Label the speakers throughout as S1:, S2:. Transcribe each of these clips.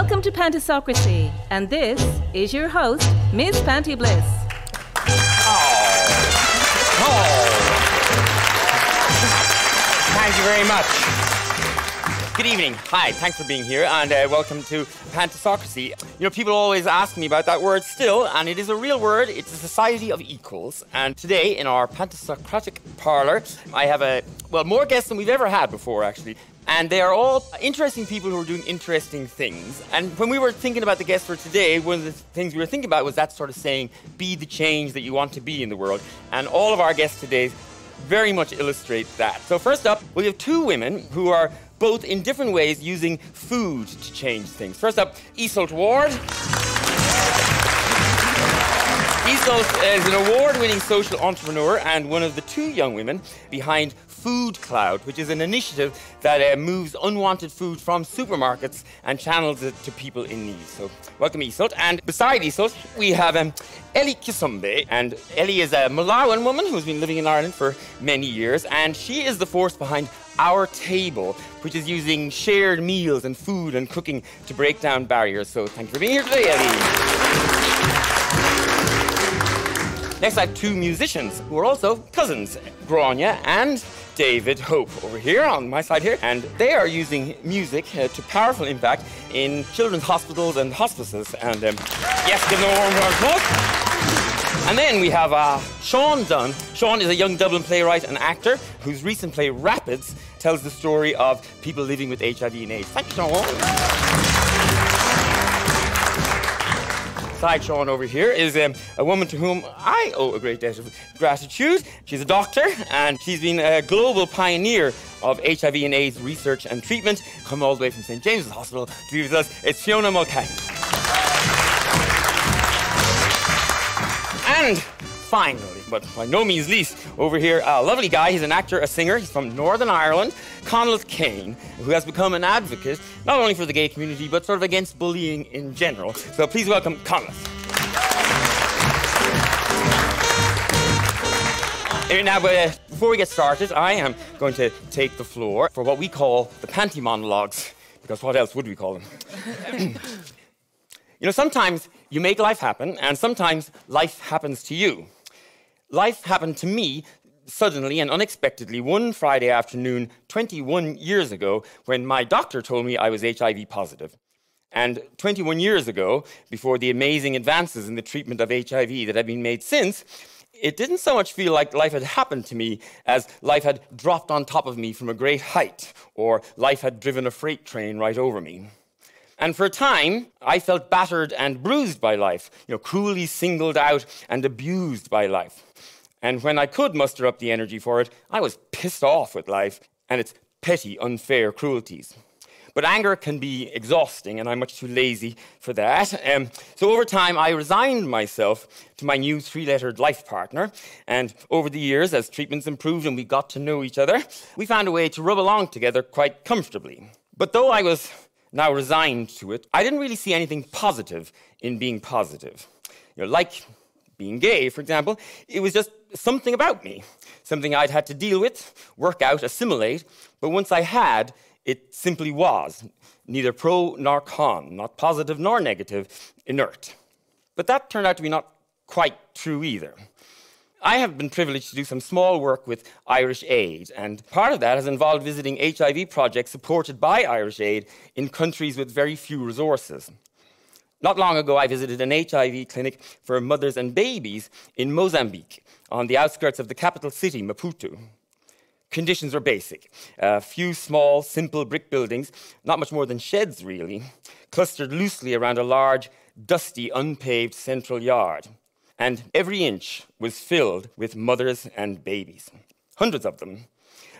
S1: Welcome to Pantisocracy, and this is your host, Miss Panti Bliss.
S2: Thank you very much. Good evening. Hi, thanks for being here, and welcome to Pantisocracy. You know, people always ask me about that word still, and it is a real word. It's a society of equals. And today, in our Pantisocratic parlour, I have more guests than we've ever had before, actually. And they are all interesting people who are doing interesting things. And when we were thinking about the guests for today, one of the things we were thinking about was that sort of saying, be the change that you want to be in the world. And all of our guests today very much illustrate that. So first up, we have two women who are both in different ways using food to change things. First up, Iseult Ward. Iseult is an award-winning social entrepreneur and one of the two young women behind Foodcloud, which is an initiative that moves unwanted food from supermarkets and channels it to people in need. So welcome, Iseult. And beside Iseult, we have Ellie Kisyombe. And Ellie is a Malawian woman who's been living in Ireland for many years, and she is the force behind Our Table, which is using shared meals and food and cooking to break down barriers. So thank you for being here today, Ellie. Next, I have two musicians who are also cousins, Grainne and David Hope, over here on my side here. And they are using music to powerful impact in children's hospitals and hospices. And yes, give them a warm round of applause. And then we have Shaun Dunne. Shaun is a young Dublin playwright and actor whose recent play, Rapids, tells the story of people living with HIV and AIDS. Thank you, Shaun. Beside Shaun over here is a woman to whom I owe a great debt of gratitude. She's a doctor, and she's been a global pioneer of HIV and AIDS research and treatment, come all the way from St. James's Hospital to be with us. It's Fiona Mulcahy. And finally, but by no means least, over here, a lovely guy. He's an actor, a singer. He's from Northern Ireland, Conleth Kane, who has become an advocate, not only for the gay community, but sort of against bullying in general. So please welcome Conleth. Now, before we get started, I am going to take the floor for what we call the Panti monologues, because what else would we call them? You know, sometimes you make life happen, and sometimes life happens to you. Life happened to me suddenly and unexpectedly one Friday afternoon 21 years ago when my doctor told me I was HIV positive. And 21 years ago, before the amazing advances in the treatment of HIV that have been made since, it didn't so much feel like life had happened to me as life had dropped on top of me from a great height, or life had driven a freight train right over me. And for a time, I felt battered and bruised by life, cruelly singled out and abused by life. And when I could muster up the energy for it, I was pissed off with life and its petty, unfair cruelties. But anger can be exhausting, and I'm much too lazy for that. So over time, I resigned myself to my new three-lettered life partner. And over the years, as treatments improved and we got to know each other, we found a way to rub along together quite comfortably. But though I was now resigned to it, I didn't really see anything positive in being positive. Like being gay, for example, it was just something about me, something I'd had to deal with, work out, assimilate, but once I had, it simply was, neither pro nor con, not positive nor negative, inert. But that turned out to be not quite true either. I have been privileged to do some small work with Irish Aid, and part of that has involved visiting HIV projects supported by Irish Aid in countries with very few resources. Not long ago, I visited an HIV clinic for mothers and babies in Mozambique, on the outskirts of the capital city, Maputo. Conditions were basic. A few small, simple brick buildings, not much more than sheds, really, clustered loosely around a large, dusty, unpaved central yard. And every inch was filled with mothers and babies. Hundreds of them.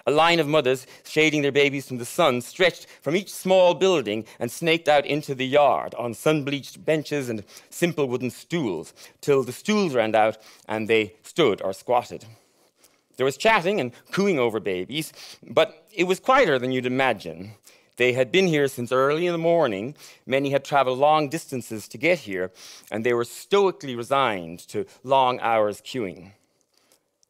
S2: A line of mothers shading their babies from the sun stretched from each small building and snaked out into the yard on sun-bleached benches and simple wooden stools, till the stools ran out and they stood or squatted. There was chatting and cooing over babies, but it was quieter than you'd imagine. They had been here since early in the morning. Many had traveled long distances to get here, and they were stoically resigned to long hours queuing.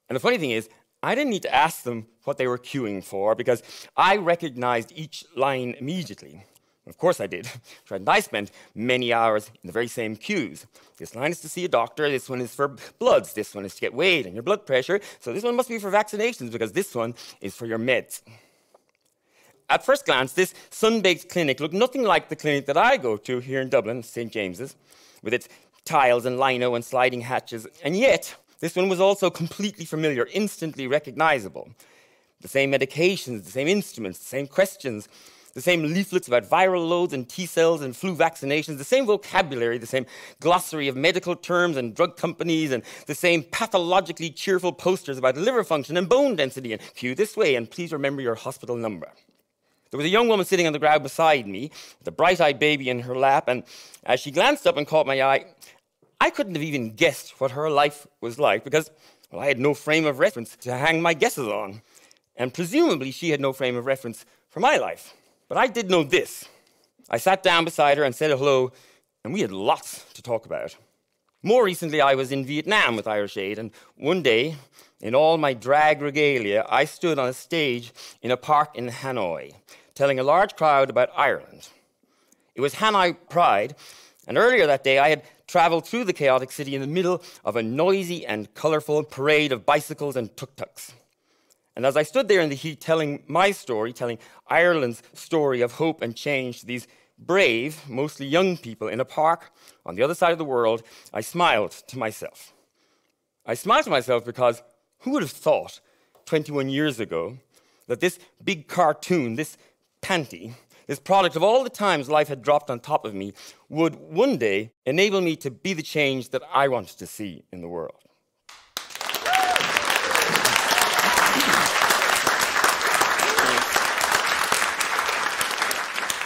S2: And the funny thing is, I didn't need to ask them what they were queuing for because I recognized each line immediately. Of course I did. And I spent many hours in the very same queues. This line is to see a doctor, this one is for bloods, this one is to get weighed and your blood pressure, so this one must be for vaccinations because this one is for your meds. At first glance, this sun-baked clinic looked nothing like the clinic that I go to here in Dublin, St. James's, with its tiles and lino and sliding hatches, and yet this one was also completely familiar, instantly recognizable. The same medications, the same instruments, the same questions, the same leaflets about viral loads and T-cells and flu vaccinations, the same vocabulary, the same glossary of medical terms and drug companies, and the same pathologically cheerful posters about liver function and bone density, and queue this way, and please remember your hospital number. There was a young woman sitting on the ground beside me, with a bright-eyed baby in her lap, and as she glanced up and caught my eye, I couldn't have even guessed what her life was like because, well, I had no frame of reference to hang my guesses on. And presumably she had no frame of reference for my life. But I did know this. I sat down beside her and said hello, and we had lots to talk about. More recently, I was in Vietnam with Irish Aid, and one day, in all my drag regalia, I stood on a stage in a park in Hanoi, telling a large crowd about Ireland. It was Hanoi Pride, and earlier that day I had travelled through the chaotic city in the middle of a noisy and colourful parade of bicycles and tuk-tuks. And as I stood there in the heat telling my story, telling Ireland's story of hope and change to these brave, mostly young people in a park on the other side of the world, I smiled to myself. I smiled to myself because who would have thought 21 years ago that this big cartoon, this panty, this product of all the times life had dropped on top of me, would one day enable me to be the change that I wanted to see in the world.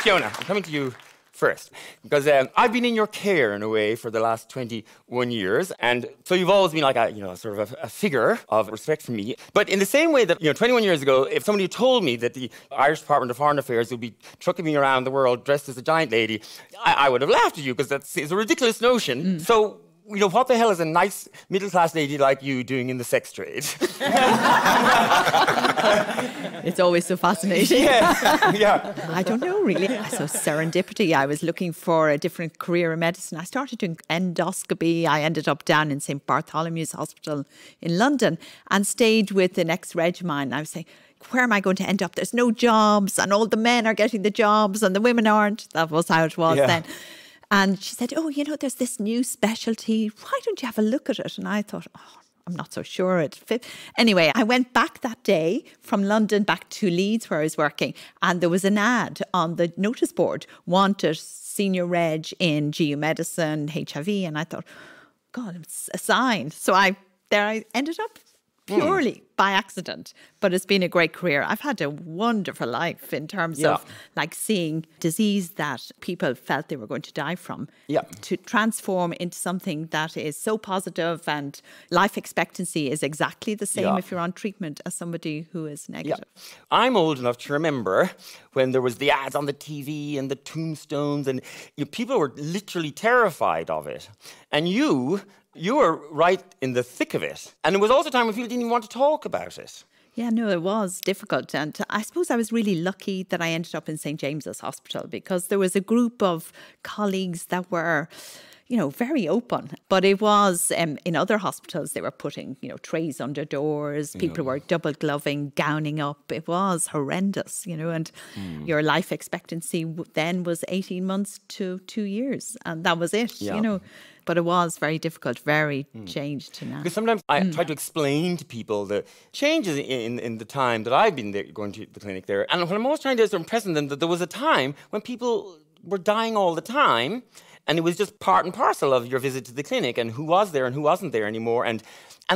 S2: Fiona, I'm coming to you first, because I've been in your care, in a way, for the last 21 years, and so you've always been like a, sort of a figure of respect for me. But in the same way that, 21 years ago, if somebody had told me that the Irish Department of Foreign Affairs would be trucking me around the world dressed as a giant lady, I would have laughed at you, because it's a ridiculous notion. So, what the hell is a nice middle-class lady like you doing in the sex trade?
S3: It's always so fascinating.
S2: Yeah.
S3: I don't know, really. So serendipity. I was looking for a different career in medicine. I started doing endoscopy. I ended up down in St. Bartholomew's Hospital in London and stayed with an ex-reg of mine. I was saying, where am I going to end up? There's no jobs, and all the men are getting the jobs and the women aren't. That was how it was then. And she said, there's this new specialty. Why don't you have a look at it? And I thought, I'm not so sure it fit. Anyway, I went back that day from London back to Leeds where I was working. And there was an ad on the notice board, wanted senior reg in GU medicine, HIV. And I thought, God, it's a sign. So I ended up purely by accident, but it's been a great career. I've had a wonderful life in terms of seeing disease that people felt they were going to die from to transform into something that is so positive, and life expectancy is exactly the same if you're on treatment as somebody who is negative.
S2: I'm old enough to remember when there was the ads on the TV and the tombstones, and people were literally terrified of it. And you were right in the thick of it. And it was also a time when people didn't even want to talk about it.
S3: Yeah, no, it was difficult. And I suppose I was really lucky that I ended up in St. James's Hospital, because there was a group of colleagues that were, very open. But it was, in other hospitals, they were putting, trays under doors. People were double gloving, gowning up. It was horrendous, and your life expectancy then was 18 months to 2 years. And that was it, But it was very difficult, very changed to now.
S2: Because sometimes I try to explain to people the changes in the time that I've been there, going to the clinic there. And what I'm always trying to do is impress on them that there was a time when people were dying all the time, and it was just part and parcel of your visit to the clinic and who was there and who wasn't there anymore. And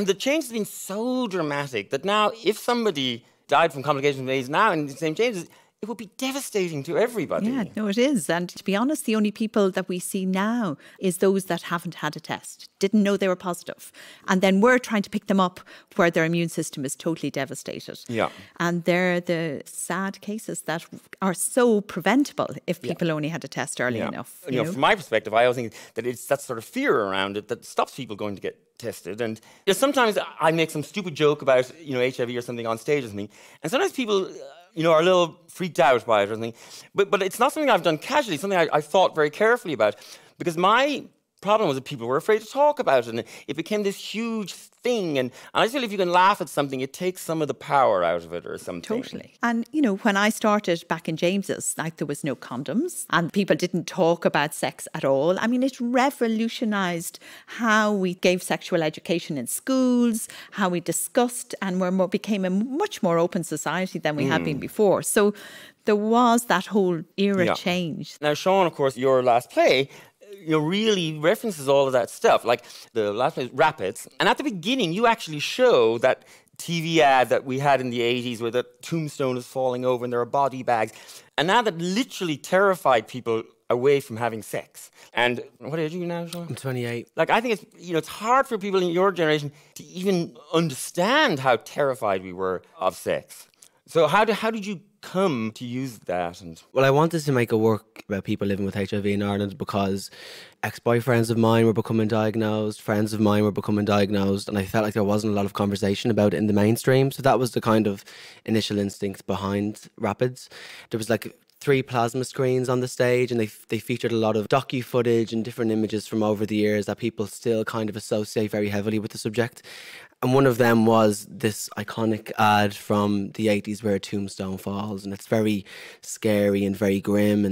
S2: the change has been so dramatic that now if somebody died from complications of AIDS now in St. James's, it would be devastating to everybody.
S3: Yeah, no, it is. And to be honest, the only people that we see now is those that haven't had a test, didn't know they were positive. And then we're trying to pick them up where their immune system is totally devastated. Yeah. And they're the sad cases that are so preventable if people only had a test early enough.
S2: From my perspective, I always think that it's that sort of fear around it that stops people going to get tested. And sometimes I make some stupid joke about, HIV or something on stage with me. And sometimes people are a little freaked out by it or something. But it's not something I've done casually, it's something I thought very carefully about. Because my problem was that people were afraid to talk about it, and it became this huge thing. And I feel if you can laugh at something, it takes some of the power out of it or something.
S3: Totally. And, when I started back in James's, there was no condoms and people didn't talk about sex at all. I mean, it revolutionised how we gave sexual education in schools, how we discussed, and became a much more open society than we had been before. So there was that whole era change.
S2: Now, Shaun, of course, your last play really references all of that stuff, like the last place, Rapids. And at the beginning, you actually show that TV ad that we had in the 80s where the tombstone is falling over and there are body bags. And now that literally terrified people away from having sex. And what age are you now, Shaun?
S4: I'm 28.
S2: I think it's, it's hard for people in your generation to even understand how terrified we were of sex. So how did you come to use that?
S4: Well, I wanted to make a work about people living with HIV in Ireland because ex-boyfriends of mine were becoming diagnosed, friends of mine were becoming diagnosed, and I felt like there wasn't a lot of conversation about it in the mainstream. So that was the kind of initial instinct behind Rapids. There was 3 plasma screens on the stage, and they featured a lot of docu-footage and different images from over the years that people still kind of associate very heavily with the subject. And one of them was this iconic ad from the 80s where a tombstone falls, and it's very scary and very grim.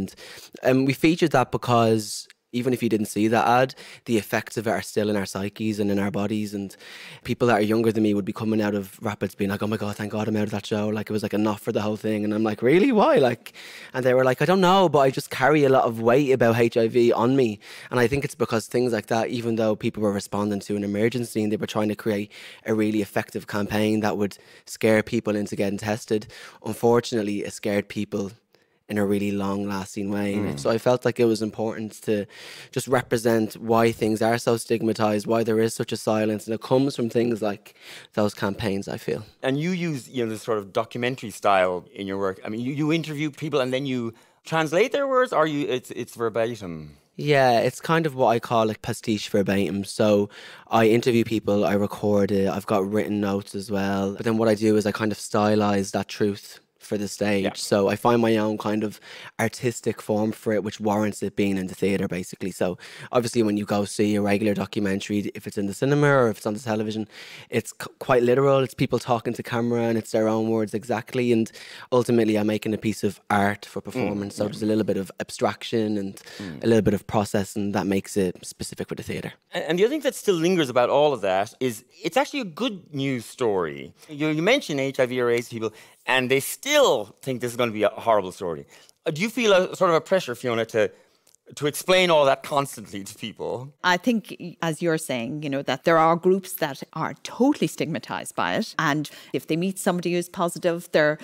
S4: And we featured that because even if you didn't see that ad, the effects of it are still in our psyches and in our bodies. And people that are younger than me would be coming out of Rapids being like, oh my God, thank God I'm out of that show. It was a knot for the whole thing. And I'm like, really? Why? And they were like, I don't know, but I just carry a lot of weight about HIV on me. And I think it's because things like that, even though people were responding to an emergency and they were trying to create a really effective campaign that would scare people into getting tested, unfortunately, it scared people in a really long-lasting way. So I felt like it was important to just represent why things are so stigmatised, why there is such a silence, and it comes from things like those campaigns, I feel.
S2: And you use, this sort of documentary style in your work. I mean, you interview people and then you translate their words, or it's verbatim?
S4: Yeah, it's kind of what I call pastiche verbatim. So I interview people, I record it, I've got written notes as well. But then what I do is I kind of stylise that truth for the stage. Yeah. So I find my own kind of artistic form for it, which warrants it being in the theatre, basically. So obviously when you go see a regular documentary, if it's in the cinema or if it's on the television, it's quite literal. It's people talking to camera and it's their own words exactly. And ultimately I'm making a piece of art for performance. So there's a little bit of abstraction and a little bit of process, and that makes it specific for the theatre.
S2: And the other thing that still lingers about all of that is it's actually a good news story. You mention HIV or AIDS people, and they still think this is going to be a horrible story. Do you feel a sort of a pressure, Fiona, to explain all that constantly to people?
S3: I think, as you're saying, that there are groups that are totally stigmatised by it. And if they meet somebody who's positive, they're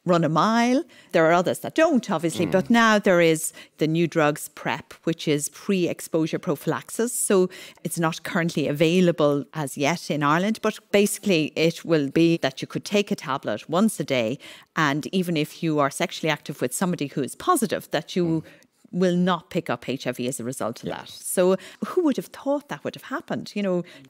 S3: run a mile. There are others that don't, obviously. But now there is the new drugs PrEP, which is pre-exposure prophylaxis. So it's not currently available as yet in Ireland. But basically it will be that you could take a tablet once a day. And even if you are sexually active with somebody who is positive, that you will not pick up HIV as a result of that. So who would have thought that would have happened?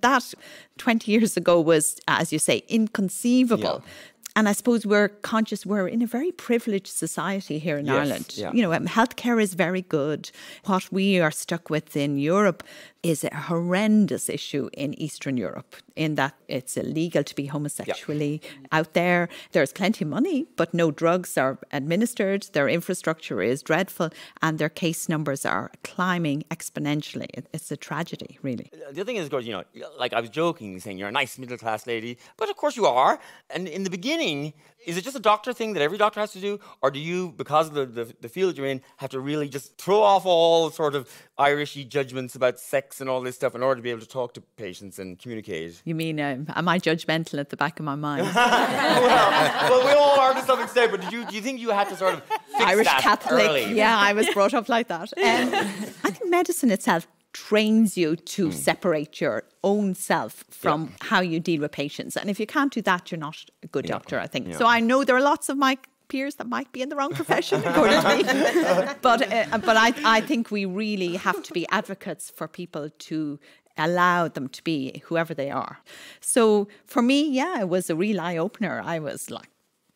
S3: That 20 years ago was, as you say, inconceivable. Yeah. And I suppose we're conscious we're in a very privileged society here in Ireland. Yeah. Healthcare is very good. What we are stuck with in Europe is a horrendous issue in Eastern Europe, in that it's illegal to be homosexually out there. There's plenty of money, but no drugs are administered. Their infrastructure is dreadful, and their case numbers are climbing exponentially. It's a tragedy, really.
S2: The other thing is, of course, I was joking, saying you're a nice middle-class lady, but of course you are. And in the beginning, is it just a doctor thing that every doctor has to do? Or do you, because of the field you're in, have to really just throw off all sort of Irishy judgments about sex and all this stuff in order to be able to talk to patients and communicate?
S3: You mean, am I judgmental at the back of my mind?
S2: well, we all are to some extent, but do you think you had to sort of fix
S3: Irish
S2: that
S3: Catholic,
S2: early?
S3: Yeah, I was brought up like that. I think medicine itself trains you to separate your own self from how you deal with patients. And if you can't do that, you're not a good doctor, I think. So I know there are lots of my peers that might be in the wrong profession, according to me. But I think we really have to be advocates for people to allow them to be whoever they are. So for me, it was a real eye-opener. I was like,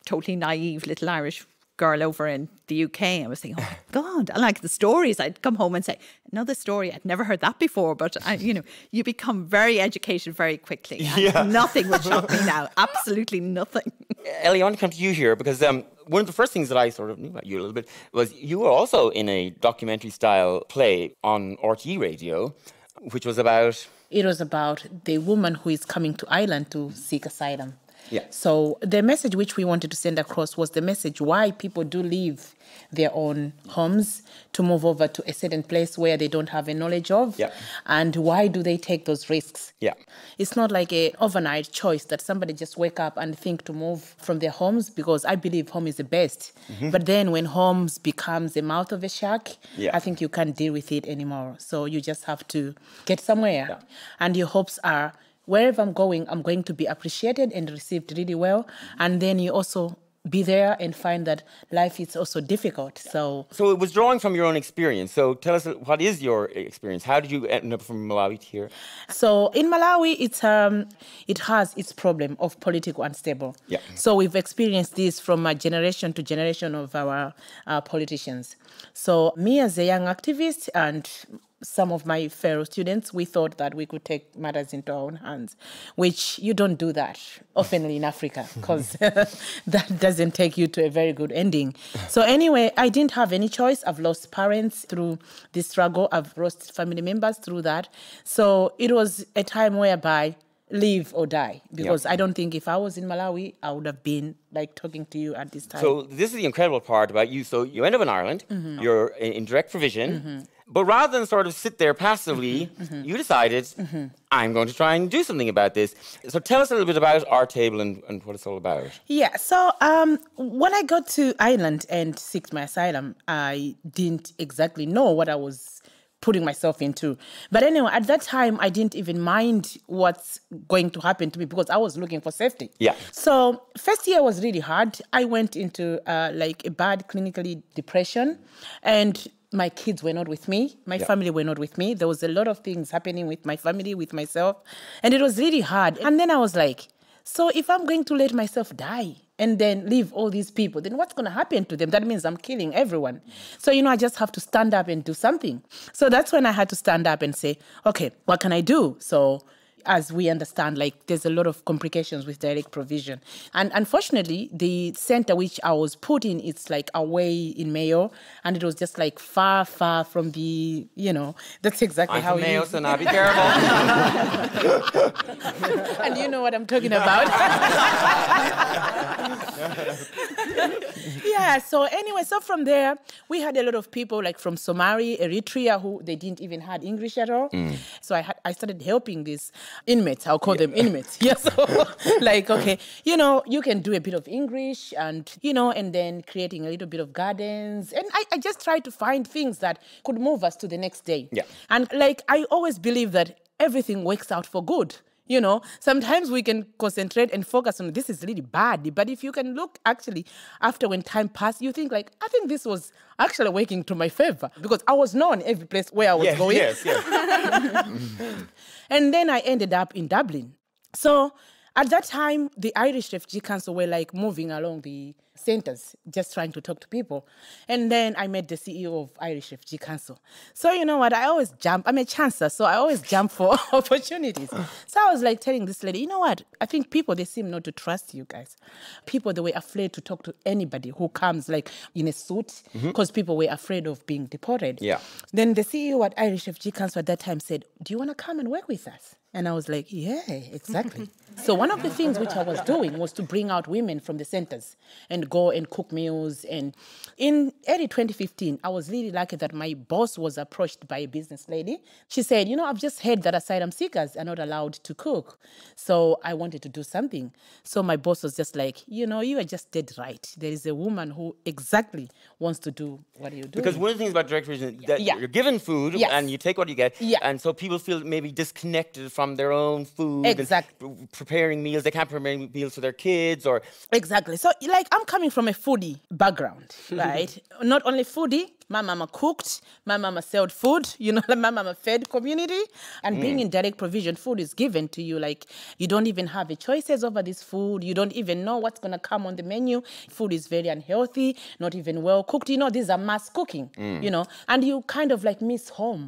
S3: totally naive little Irish girl over in the UK. I was thinking, oh my God, I like the stories. I'd come home and say, another story, I'd never heard that before. But, you become very educated very quickly. And nothing would shock me now. Absolutely nothing.
S2: Ellie, I want to come to you here because one of the first things that I sort of knew about you a little bit was you were also in a documentary-style play on RTE radio, which was about...
S5: It was about the woman who is coming to Ireland to seek asylum.
S2: Yeah.
S5: So the message which we wanted to send across was the message why people do leave their own homes to move over to a certain place where they don't have a knowledge of.
S2: Yeah.
S5: And why do they take those risks?
S2: Yeah.
S5: It's not like an overnight choice that somebody just wake up and think to move from their homes, because I believe home is the best. But then when homes becomes the mouth of a shark, I think you can't deal with it anymore. So you just have to get somewhere.
S2: Yeah.
S5: And your hopes are, wherever I'm going to be appreciated and received really well. And then you also be there and find that life is also difficult. So
S2: it was drawing from your own experience. So tell us, what is your experience? How did you end up from Malawi to here?
S5: So in Malawi, it has its problem of political unstable.
S2: Yeah.
S5: So we've experienced this from generation to generation of our politicians. So me as a young activist and some of my fellow students, we thought that we could take matters into our own hands, which you don't do that oftenly in Africa, because that doesn't take you to a very good ending. So anyway, I didn't have any choice. I've lost parents through this struggle. I've lost family members through that. So it was a time whereby live or die, because I don't think if I was in Malawi, I would have been like talking to you at this time.
S2: So this is the incredible part about you. So you end up in Ireland, you're in direct provision, but rather than sort of sit there passively, you decided, I'm going to try and do something about this. So tell us a little bit about Our Table and what it's all about.
S5: Yeah, so when I got to Ireland and sought my asylum, I didn't exactly know what I was putting myself into. But anyway, at that time, I didn't even mind what's going to happen to me, because I was looking for safety.
S2: Yeah.
S5: So first year was really hard. I went into like a bad clinically depression, and my kids were not with me. My family were not with me. There was a lot of things happening with my family, with myself, and it was really hard. And then I was like, so if I'm going to let myself die and then leave all these people, then what's going to happen to them? That means I'm killing everyone. So, I just have to stand up and do something. So that's when I had to stand up and say, okay, what can I do? So as we understand, like, there's a lot of complications with direct provision. And unfortunately, the center which I was put in, it's like away in Mayo, and it was just like far, far from the, that's exactly how
S2: I'm from Mayo,
S5: is.
S2: so now be careful.
S5: And you know what I'm talking about. Yeah, so anyway, so from there, we had a lot of people like from Somalia, Eritrea, who they didn't even had English at all. So I started helping these inmates. I'll call them inmates. Yeah, so like, okay, you can do a bit of English and, and then creating a little bit of gardens. And I just tried to find things that could move us to the next day.
S2: Yeah.
S5: And like, I always believe that everything works out for good. Sometimes we can concentrate and focus on this is really bad. But if you can look actually after when time passed, you think like, I think this was actually working to my favor, because I was known every place where I was going.
S2: Yes.
S5: And then I ended up in Dublin. So at that time, the Irish Refugee Council were like moving along the centers, just trying to talk to people. And then I met the CEO of Irish Refugee Council. So you know what, I always jump. I'm a chancer, so I always jump for opportunities. So I was like telling this lady, you know what, I think people, they seem not to trust you guys. People, they were afraid to talk to anybody who comes like in a suit, because people were afraid of being deported.
S2: Yeah.
S5: Then the CEO at Irish Refugee Council at that time said, do you want to come and work with us? And I was like, yeah, exactly. So one of the things which I was doing was to bring out women from the centers and go and cook meals. And in early 2015, I was really lucky that my boss was approached by a business lady. She said, I've just heard that asylum seekers are not allowed to cook. So I wanted to do something. So my boss was just like, you are just dead right. There is a woman who exactly wants to do what you're doing.
S2: Because one of the things about direct provision is that you're given food and you take what you get.
S5: Yeah.
S2: And so people feel maybe disconnected from from their own food.
S5: Exactly.
S2: And preparing meals. They can't prepare meals for their kids or...
S5: Exactly. So, like, I'm coming from a foodie background, right? Not only foodie, my mama cooked, my mama sold food, like my mama fed community. And being in direct provision, food is given to you. Like, you don't even have a choices over this food. You don't even know what's going to come on the menu. Food is very unhealthy, not even well cooked. These are mass cooking, and you kind of like miss home.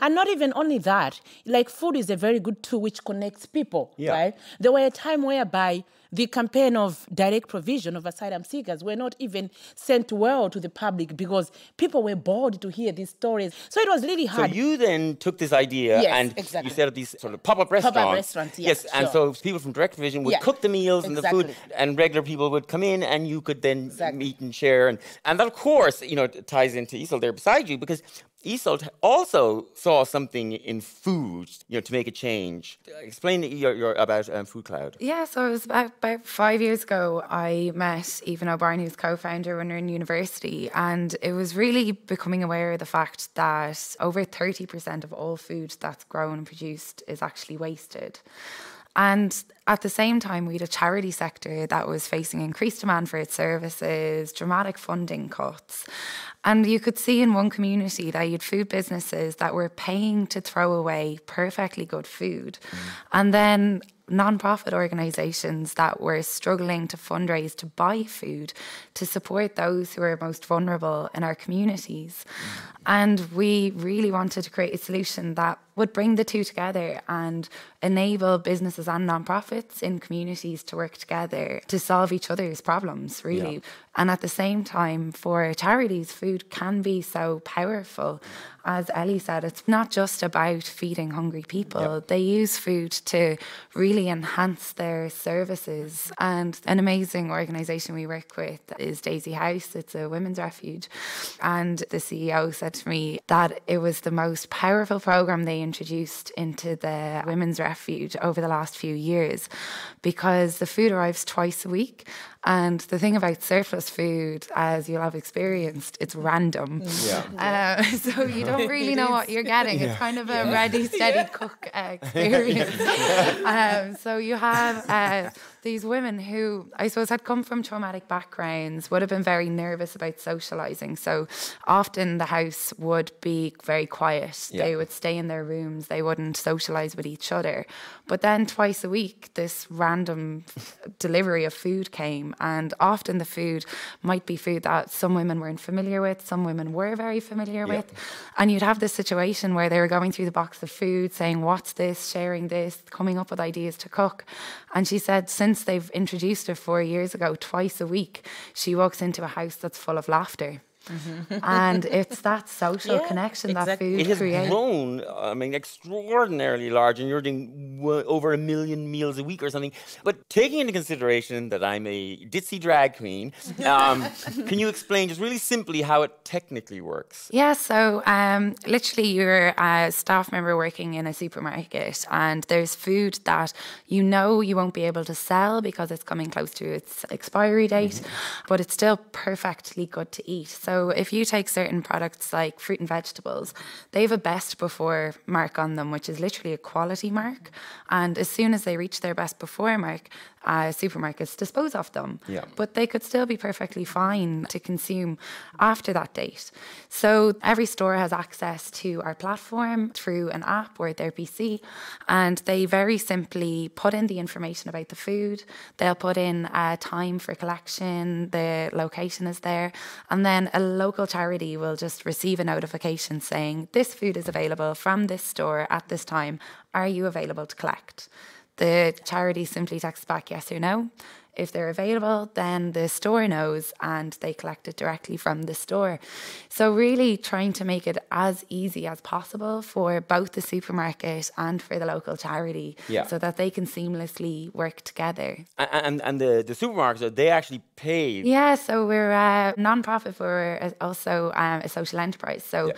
S5: And not even only that, like food is a very good tool which connects people, right? There were a time whereby the campaign of direct provision of asylum seekers were not even sent well to the public because people were bored to hear these stories. So it was really hard.
S2: So you then took this idea and you set up these sort of pop-up restaurants.
S5: Pop-up restaurants,
S2: yes. And so people from direct provision would cook the meals and the food, and regular people would come in and you could then meet and share. And that, of course, ties into Iseult there beside you, because Iseult also saw something in food, to make a change. Explain your about Foodcloud.
S6: Yeah, so it was about 5 years ago, I met Aoibhinn O'Byrne, who's co-founder when we were in university, and it was really becoming aware of the fact that over 30% of all food that's grown and produced is actually wasted. And at the same time, we had a charity sector that was facing increased demand for its services, dramatic funding cuts. And you could see in one community that you had food businesses that were paying to throw away perfectly good food. And then non-profit organisations that were struggling to fundraise to buy food to support those who are most vulnerable in our communities. And we really wanted to create a solution that would bring the two together and enable businesses and non-profits in communities to work together to solve each other's problems, really. And at the same time, for charities, food can be so powerful. As Ellie said, it's not just about feeding hungry people. They use food to really enhance their services. And an amazing organisation we work with is Daisy House. It's a women's refuge. And the CEO said to me that it was the most powerful programme they introduced into the women's refuge over the last few years, because the food arrives twice a week. And the thing about surplus food, as you'll have experienced, it's random. So you don't really know what you're getting. It's kind of a ready, steady cook experience. So you have these women who, I suppose, had come from traumatic backgrounds, would have been very nervous about socialising. So often the house would be very quiet. They would stay in their rooms. They wouldn't socialise with each other. But then twice a week, this random delivery of food came. And often the food might be food that some women weren't familiar with, some women were very familiar with. And you'd have this situation where they were going through the box of food, saying, what's this, sharing this, coming up with ideas to cook. And she said, since they've introduced it 4 years ago, twice a week, she walks into a house that's full of laughter. And it's that social connection that food creates.
S2: It has grown, extraordinarily large, and you're doing over 1 million meals a week or something. But taking into consideration that I'm a ditzy drag queen, can you explain just really simply how it technically works?
S6: Yeah, so literally you're a staff member working in a supermarket, and there's food that you won't be able to sell because it's coming close to its expiry date, but it's still perfectly good to eat. So if you take certain products like fruit and vegetables, they have a best before mark on them, which is literally a quality mark. And as soon as they reach their best before mark, supermarkets dispose of them. But they could still be perfectly fine to consume after that date. So every store has access to our platform through an app or their PC, and they very simply put in the information about the food. They'll put in a time for collection, the location is there, and then a local charity will just receive a notification saying, this food is available from this store at this time. Are you available to collect? The charity simply texts back yes or no. If they're available, then the store knows and they collect it directly from the store. So really trying to make it as easy as possible for both the supermarket and for the local charity so that they can seamlessly work together.
S2: And the supermarkets, they actually pay?
S6: Yeah, so we're a non-profit, but we're also a social enterprise. So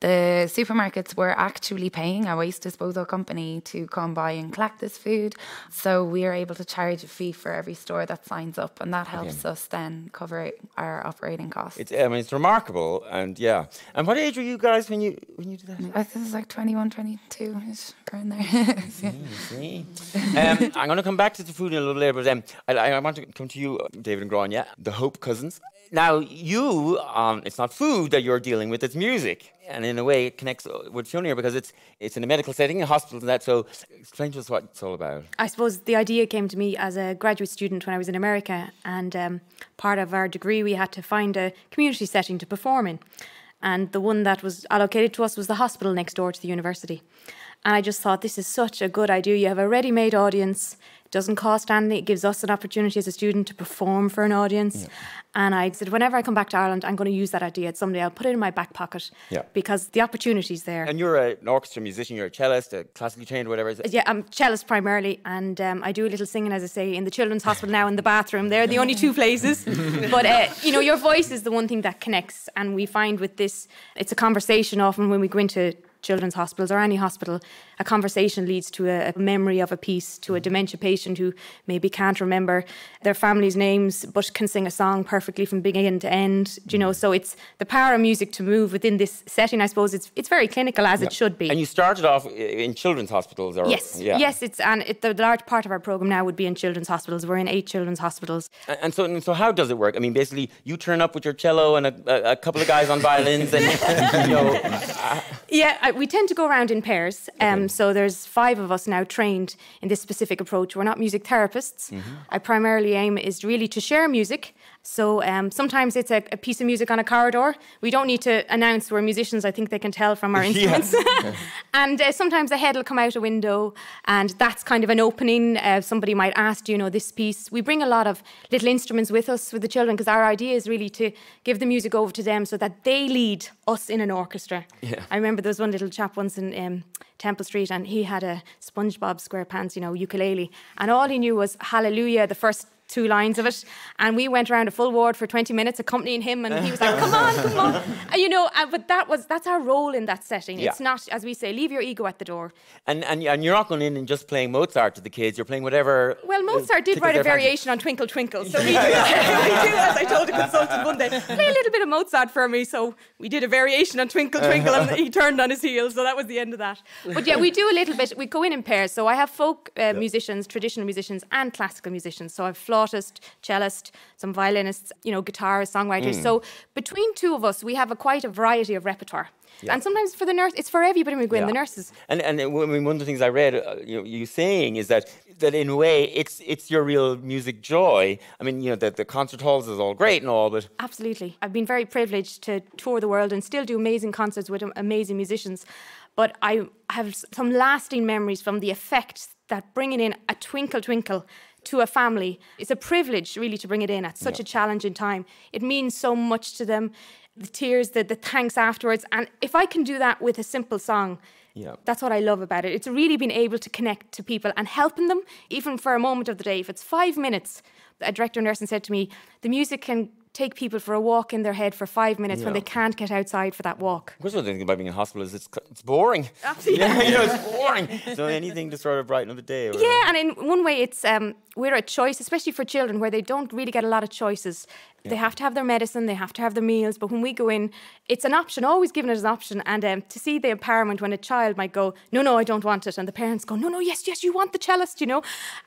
S6: the supermarkets were actually paying a waste disposal company to come by and collect this food. So we are able to charge a fee for every store that signs up, and that helps us then cover our operating costs.
S2: It's remarkable, and yeah. And what age were you guys when you did that?
S6: I think it was like 21, 22, around there.
S2: See. I'm going to come back to the food in a little later, but I want to come to you, David and Grainne, the Hope cousins. Now, you, it's not food that you're dealing with, it's music. And in a way, it connects with Fiona here because it's in a medical setting, a hospital and that. So explain to us what it's all about.
S7: I suppose the idea came to me as a graduate student when I was in America. And part of our degree, we had to find a community setting to perform in. And the one that was allocated to us was the hospital next door to the university. And I just thought, this is such a good idea. You have a ready-made audience. It doesn't cost anything. It gives us an opportunity as a student to perform for an audience. Yeah. And I said, whenever I come back to Ireland, I'm going to use that idea. Someday I'll put it in my back pocket because the opportunity's there.
S2: And you're an orchestra musician, you're a cellist, a classically trained, whatever is it?
S7: Yeah, I'm cellist primarily. And I do a little singing, as I say, in the children's hospital now in the bathroom. They're the only two places. But, your voice is the one thing that connects. And we find with this, it's a conversation often when we go into children's hospitals or any hospital, a conversation leads to a memory of a piece, to a dementia patient who maybe can't remember their family's names but can sing a song perfectly from beginning to end. So it's the power of music to move within this setting. I suppose it's very clinical, as it should be.
S2: And you started off in children's hospitals? Yes,
S7: the large part of our programme now would be in children's hospitals. We're in 8 children's hospitals.
S2: And so how does it work? I mean, basically, you turn up with your cello and a couple of guys on violins and,
S7: we tend to go around in pairs. So there's 5 of us now trained in this specific approach. We're not music therapists. Mm-hmm. Our primarily aim is really to share music. So sometimes it's a piece of music on a corridor. We don't need to announce we're musicians. I think they can tell from our instruments. And sometimes a head will come out a window, and that's kind of an opening. Somebody might ask, do you know this piece? We bring a lot of little instruments with us with the children because our idea is really to give the music over to them so that they lead us in an orchestra. Yeah. I remember there was one little chap once in Temple Street, and he had a SpongeBob SquarePants, ukulele, and all he knew was Hallelujah, the first 2 lines of it, and we went around a full ward for 20 minutes accompanying him, and he was like, come on. But that's our role in that setting. It's not, as we say, leave your ego at the door.
S2: And you're not going in and just playing Mozart to the kids, you're playing whatever.
S7: Well, Mozart did write a variation on Twinkle Twinkle, so we do, as I told a consultant one day, play a little bit of Mozart for me, so we did a variation on Twinkle Twinkle, and he turned on his heel, so that was the end of that. But yeah, we do a little bit, we go in pairs, so I have folk musicians, traditional musicians, and classical musicians, so I've flautist, cellist, some violinists, guitarists, songwriters. So between 2 of us, we have quite a variety of repertoire. Yeah. And sometimes for the nurse, it's for everybody when we go in, the nurses. And
S2: one of the things I read, you saying is that in a way it's your real music joy. I mean, the concert halls is all great and all, but
S7: absolutely, I've been very privileged to tour the world and still do amazing concerts with amazing musicians. But I have some lasting memories from the effect that bringing in a Twinkle Twinkle to a family. It's a privilege really to bring it in at such a challenging time. It means so much to them. The tears, the thanks afterwards. And if I can do that with a simple song, that's what I love about it. It's really been able to connect to people and helping them, even for a moment of the day. If it's 5 minutes, a director nursing said to me, the music can take people for a walk in their head for 5 minutes when they can't get outside for that walk.
S2: Of course, one thing about being in hospital is it's boring.
S7: Absolutely.
S2: It's boring. So anything to sort of brighten up the day.
S7: And in one way, it's we're a choice, especially for children, where they don't really get a lot of choices. They have to have their medicine, they have to have their meals, but when we go in, it's an option, always given it as an option. And to see the empowerment when a child might go, no, I don't want it, and the parents go, no, yes, you want the cellist,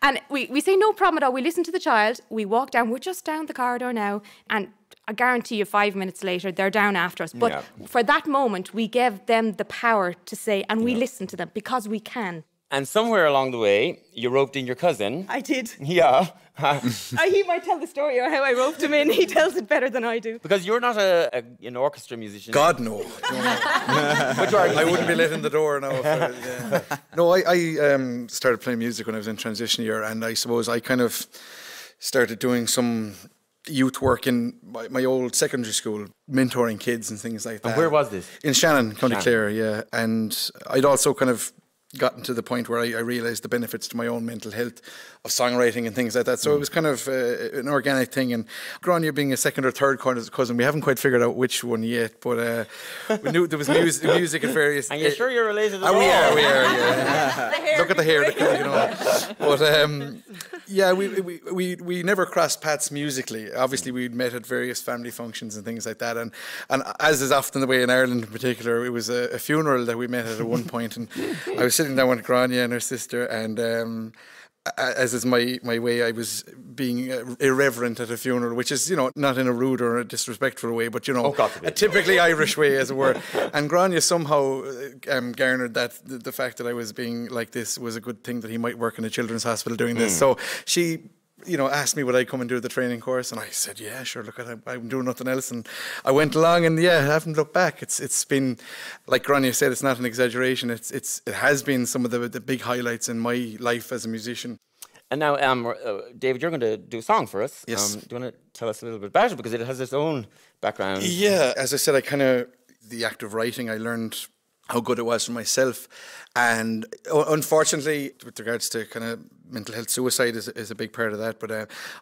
S7: And we say, no problem at all. We listen to the child, we walk down, we're just down the corridor now, and I guarantee you 5 minutes later, they're down after us. But for that moment, we give them the power to say, and we listen to them because we can.
S2: And somewhere along the way, you roped in your cousin.
S7: I did.
S2: Yeah.
S7: He might tell the story of how I roped him in. He tells it better than I do.
S2: Because you're not an orchestra musician.
S8: God, no.
S2: But you are.
S8: I wouldn't be letting the door now. No, I started playing music when I was in transition year, and I suppose I kind of started doing some youth work in my old secondary school, mentoring kids and things like that.
S2: And where was this?
S8: In Shannon, County Clare, yeah. And I'd also kind of gotten to the point where I realised the benefits to my own mental health of songwriting and things like that. So it was kind of an organic thing. And Grainne being a second or third cousin, we haven't quite figured out which one yet, but we knew there was music at various...
S2: And you're sure you're related at all?
S8: We are, yeah. Look at the hair, But yeah, we never crossed paths musically. Obviously, we'd met at various family functions and things like that. And as is often the way in Ireland in particular, it was a funeral that we met at one point. And I was sitting down with Grainne and her sister, and as is my way, I was being irreverent at a funeral, which is, not in a rude or a disrespectful way, but, a typically Irish way, as it were. And Grainne somehow garnered that the fact that I was being like this was a good thing, that he might work in a children's hospital doing this. So she... asked me would I come and do the training course, and I said, yeah, sure, look, I'm doing nothing else. And I went along, and I haven't looked back. It's been, like Grainne said, it's not an exaggeration. It has been some of the big highlights in my life as a musician.
S2: And now, David, you're going to do a song for us.
S8: Yes.
S2: Do you want to tell us a little bit about it, because it has its own background?
S8: Yeah, as I said, the act of writing, I learned how good it was for myself. And unfortunately, with regards to kind of mental health, suicide is a big part of that. But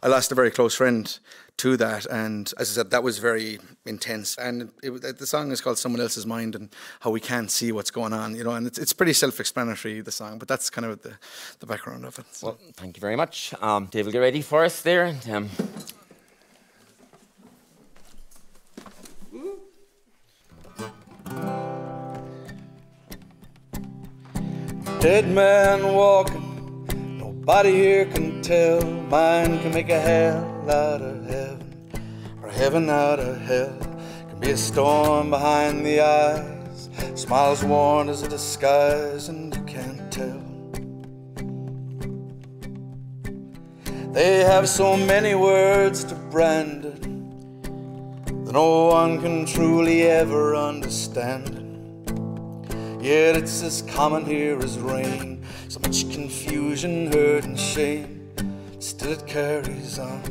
S8: I lost a very close friend to that. And as I said, that was very intense. And the song is called Someone Else's Mind, and how we can't see what's going on, and it's pretty self-explanatory, the song, but that's kind of the background of it. So.
S2: Well, thank you very much. David, get ready for us there.
S9: Dead man walking, nobody here can tell. Mind can make a hell out of heaven, or heaven out of hell. Can be a storm behind the eyes, smiles worn as a disguise, and you can't tell. They have so many words to brand it that no one can truly ever understand it. Yet it's as common here as rain, so much confusion, hurt and shame, still it carries on.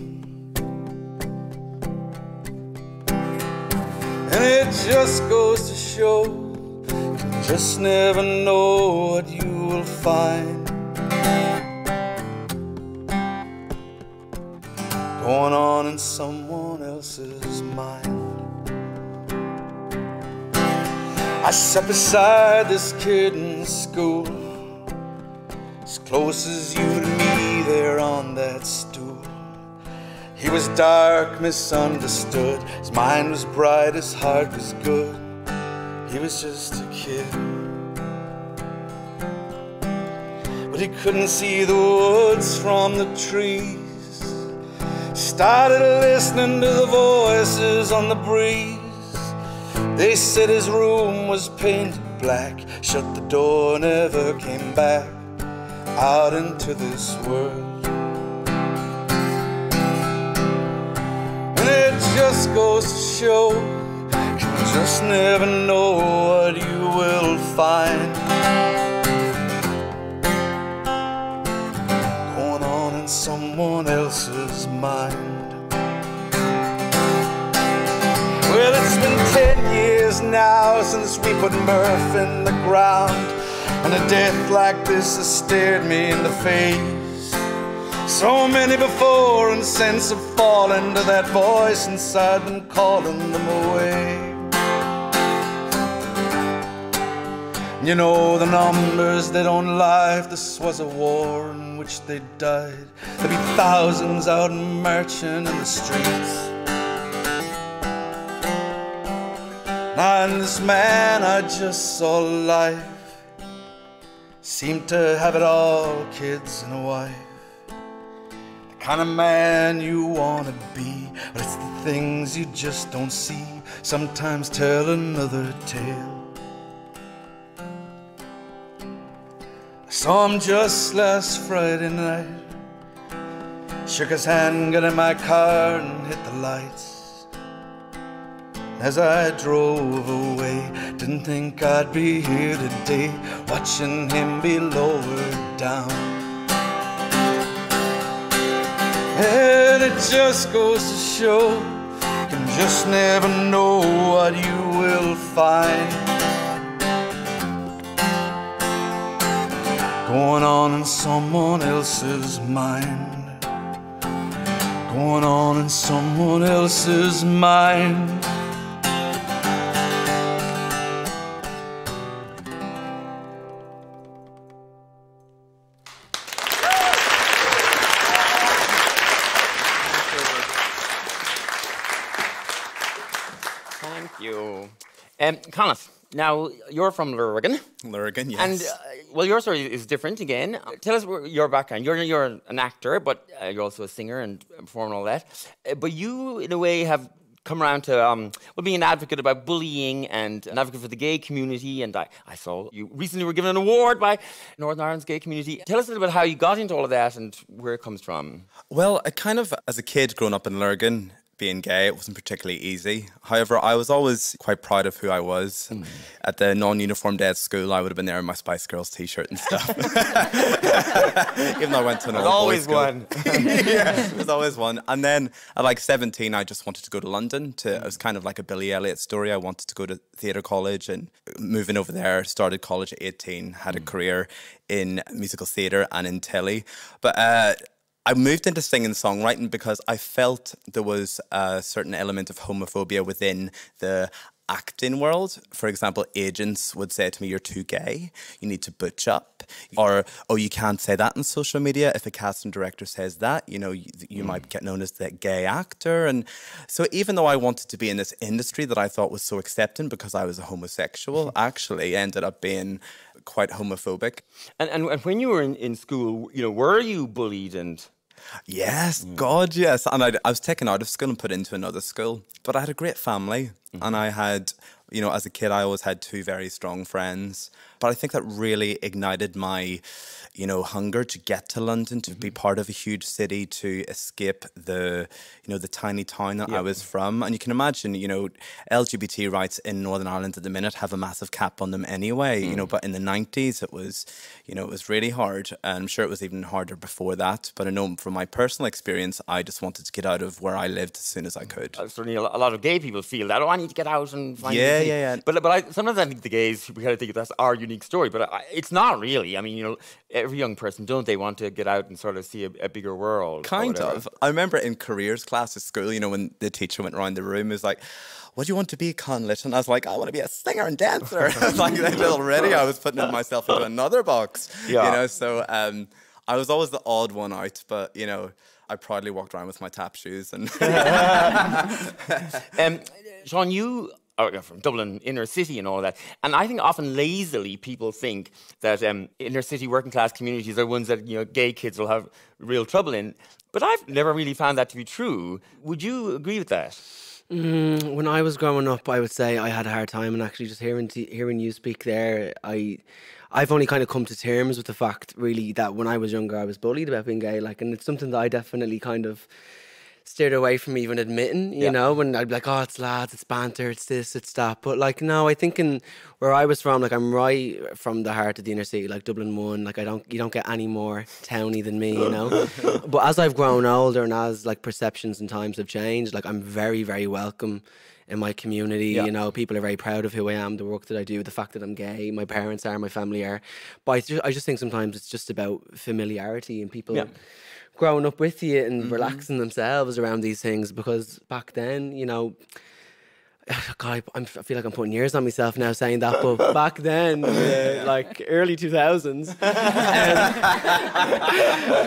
S9: And it just goes to show, you just never know what you will find going on in someone else's mind. I sat beside this kid in school, as close as you to me there on that stool. He was dark, misunderstood, his mind was bright, his heart was good. He was just a kid, but he couldn't see the woods from the trees. Started listening to the voices on the breeze. They said his room was painted black, shut the door, never came back out into this world. And it just goes to show, you just never know what you will find going on in someone else's mind. Well, it's been 10 years now since we put Murph in the ground, and a death like this has stared me in the face. So many before, and sense of falling to that voice inside them calling them away. You know the numbers, they don't lie. If this was a war in which they died, there'd be thousands out marching in the streets. And this man I just saw life seemed to have it all, kids and a wife. The kind of man you want to be, but it's the things you just don't see sometimes tell another tale. I saw him just last Friday night, shook his hand, got in my car and hit the lights. As I drove away, didn't think I'd be here today, watching him be lowered down. And it just goes to show, you can just never know what you will find going on in someone else's mind. Going on in someone else's mind.
S2: Thank you. Conleth, now you're from Lurgan.
S10: Lurgan, yes.
S2: And, well, your story is different again. Tell us your background. You're an actor, but you're also a singer and performer and all that. But you, in a way, have come around to well, being an advocate about bullying and an advocate for the gay community. And I saw you recently were given an award by Northern Ireland's gay community. Tell us a little bit how you got into all of that and where it comes from.
S10: Well, I kind of, as a kid growing up in Lurgan, being gay, it wasn't particularly easy. However, I was always quite proud of who I was. At the non-uniform day at school, I would have been there in my Spice Girls t-shirt and stuff. Even though I went to an all-boys school.
S2: Always one.
S10: Yeah, there's always one. And then at like 17, I just wanted to go to London. It was kind of like a Billy Elliot story. I wanted to go to theatre college and moving over there, started college at 18, had a career in musical theatre and in telly. But I moved into singing and songwriting because I felt there was a certain element of homophobia within the acting world. For example, agents would say to me, "You're too gay, you need to butch up," or "Oh, you can't say that on social media. If a casting director says that, you know, you might get known as the gay actor." And so even though I wanted to be in this industry that I thought was so accepting because I was a homosexual, actually ended up being quite homophobic.
S2: And when you were in school, you know, were you bullied and...
S10: Yes, God, yes. And I was taken out of school and put into another school. But I had a great family. And I had, you know, as a kid, I always had two very strong friends. But I think that really ignited my, you know, hunger to get to London, to be part of a huge city, to escape the, you know, the tiny town that I was from. And you can imagine, you know, LGBT rights in Northern Ireland at the minute have a massive cap on them anyway, you know, but in the 90s it was, you know, it was really hard. And I'm sure it was even harder before that. But I know from my personal experience, I just wanted to get out of where I lived as soon as I could.
S2: Certainly a lot of gay people feel that, "Oh, I need to get out and find
S10: Yeah.
S2: But sometimes I think the gays, we kind of think that's our unique story, but it's not really. I mean, you know, every young person, don't they want to get out and sort of see a bigger world?
S10: Kind of. I remember in careers class at school, you know, when the teacher went around the room, it was like, "What do you want to be, Conleth?" And I was like, "I want to be a singer and dancer." Like already I was putting myself into another box.
S2: Yeah.
S10: You know, so I was always the odd one out, but, you know, I proudly walked around with my tap shoes. And
S2: Shaun, you are from Dublin, inner city and all that. And I think often lazily people think that inner city working class communities are ones that, you know, gay kids will have real trouble in. But I've never really found that to be true. Would you agree with that?
S4: When I was growing up, I would say I had a hard time, and actually just hearing you speak there, I've only kind of come to terms with the fact, really, that when I was younger, I was bullied about being gay, like, and it's something that I definitely kind of steered away from even admitting, you know, when I'd be like, "Oh, it's lads, it's banter, it's this, it's that." But like, no, I think in where I was from, like, I'm right from the heart of the inner city, like Dublin 1, like you don't get any more towny than me, you know. But as I've grown older and as like perceptions and times have changed, like I'm very, very welcome in my community, you know. People are very proud of who I am, the work that I do, the fact that I'm gay, my parents are, my family are. But I just think sometimes it's just about familiarity and people growing up with you and relaxing themselves around these things, because back then, you know, God, I feel like I'm putting years on myself now saying that, but back then, like early 2000s,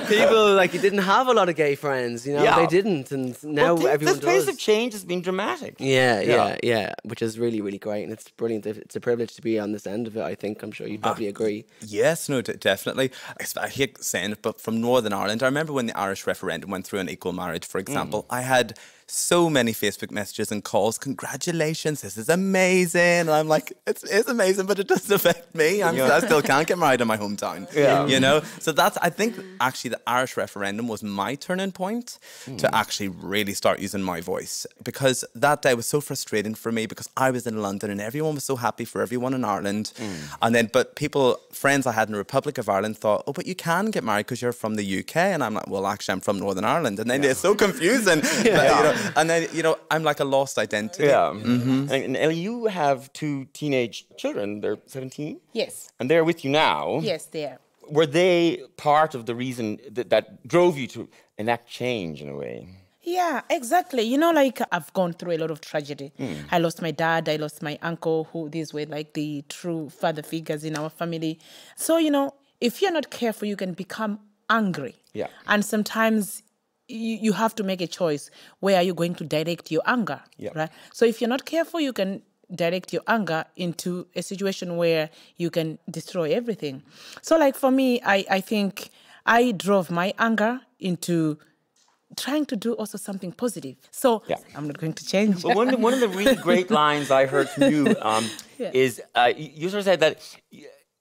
S4: people, like, you didn't have a lot of gay friends, you know, they didn't, and now everyone does.
S2: The pace of change has been dramatic.
S4: Yeah, which is really, really great, and it's brilliant. It's a privilege to be on this end of it, I think. I'm sure you'd probably agree.
S10: Yes, no, definitely. I hate saying it, but from Northern Ireland, I remember when the Irish referendum went through on equal marriage, for example, I had so many Facebook messages and calls. "Congratulations, this is amazing." And I'm like, it is amazing, but it doesn't affect me. I still can't get married in my hometown. You know? So I think actually the Irish referendum was my turning point to actually really start using my voice. Because that day was so frustrating for me, because I was in London and everyone was so happy for everyone in Ireland. And then, but friends I had in the Republic of Ireland thought, "Oh, but you can get married because you're from the UK." And I'm like, "Well, actually, I'm from Northern Ireland." And then it's so confusing. But, you know, and then, you know, I'm like a lost identity.
S2: And Ellie, you have two teenage children. They're 17?
S5: Yes.
S2: And they're with you now.
S5: Yes, they are.
S2: were they part of the reason that drove you to enact change in a way?
S5: Yeah, exactly. You know, like I've gone through a lot of tragedy. I lost my dad, I lost my uncle, who these were like the true father figures in our family. So, you know, if you're not careful, you can become angry.
S2: Yeah.
S5: And sometimes you have to make a choice. Where are you going to direct your anger?
S2: Yeah.
S5: Right? So if you're not careful, you can direct your anger into a situation where you can destroy everything. So like for me, I think I drove my anger into trying to do also something positive. So I'm not going to change.
S2: Well, one of the really great lines I heard from you is you sort of said that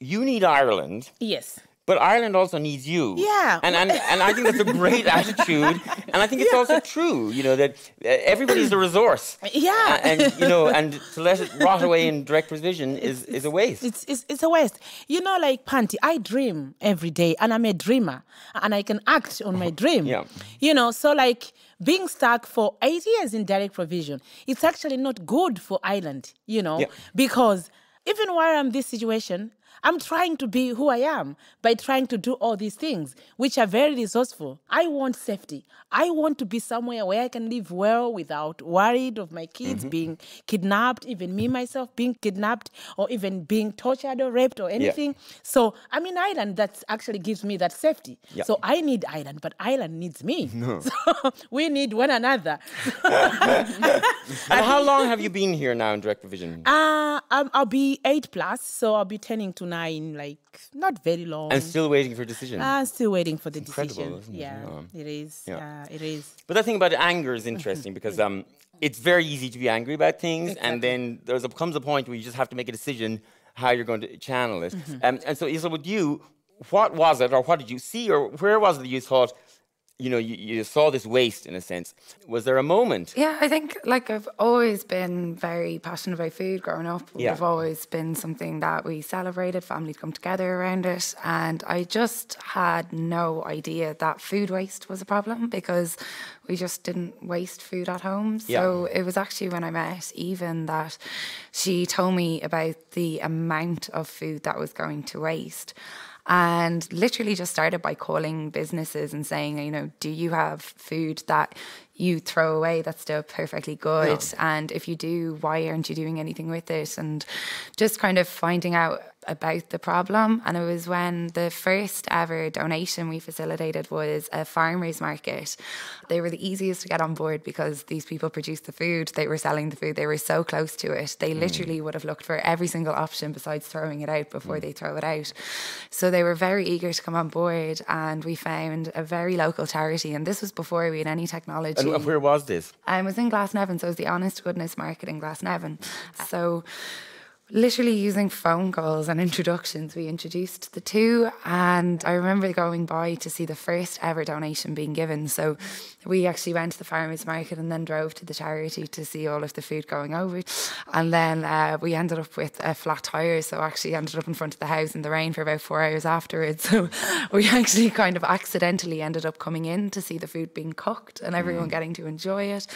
S2: you need Ireland.
S5: Yes.
S2: But Ireland also needs you.
S5: Yeah.
S2: And I think that's a great attitude. And I think it's also true, you know, that everybody's a resource.
S5: Yeah.
S2: And, you know, and to let it rot away in direct provision is a waste.
S5: It's a waste. You know, like Panti, I dream every day and I'm a dreamer and I can act on my dream.
S2: Yeah.
S5: You know, so like being stuck for 8 years in direct provision, it's actually not good for Ireland, you know, because even while I'm in this situation, I'm trying to be who I am by trying to do all these things, which are very resourceful. I want safety. I want to be somewhere where I can live well without worried of my kids being kidnapped, even me myself being kidnapped, or even being tortured or raped or anything. Yeah. So I'm in Ireland. That actually gives me that safety. Yeah. So I need Ireland, but Ireland needs me. No. So we need one another.
S2: And how long have you been here now in direct provision?
S5: I'll be 8+, so I'll be turning to 9, like not very long.
S2: And still waiting for a decision.
S5: Still waiting for the decision.
S2: Isn't it?
S5: Yeah, it is.
S2: Yeah.
S5: It is.
S2: But that thing about anger is interesting because it's very easy to be angry about things, and then comes a point where you just have to make a decision how you're going to channel it. And so, Iseult, with you, what was it, or what did you see, or where was it that you thought, you know, you saw this waste in a sense? Was there a moment?
S6: Yeah, I think like I've always been very passionate about food growing up.
S2: Yeah.
S6: It's always been something that we celebrated, families come together around it. And I just had no idea that food waste was a problem because we just didn't waste food at home. So it was actually when I met Even that she told me about the amount of food that was going to waste. And literally just started by calling businesses and saying, you know, do you have food that you throw away that's still perfectly good? Yeah. And if you do, why aren't you doing anything with it? And just kind of finding out about the problem. And it was when the first ever donation we facilitated was a farmers market. They were the easiest to get on board because these people produced the food, they were selling the food, they were so close to it. They literally would have looked for every single option besides throwing it out before they throw it out. So they were very eager to come on board, and we found a very local charity, and this was before we had any technology.
S2: And where was this?
S6: I was in Glasnevin, so it was the Honest Goodness Market in Glasnevin. So literally using phone calls and introductions, we introduced the two. And I remember going by to see the first ever donation being given. So we actually went to the farmers market and then drove to the charity to see all of the food going over. And then we ended up with a flat tire, so actually ended up in front of the house in the rain for about 4 hours afterwards. So we actually kind of accidentally ended up coming in to see the food being cooked and everyone getting to enjoy it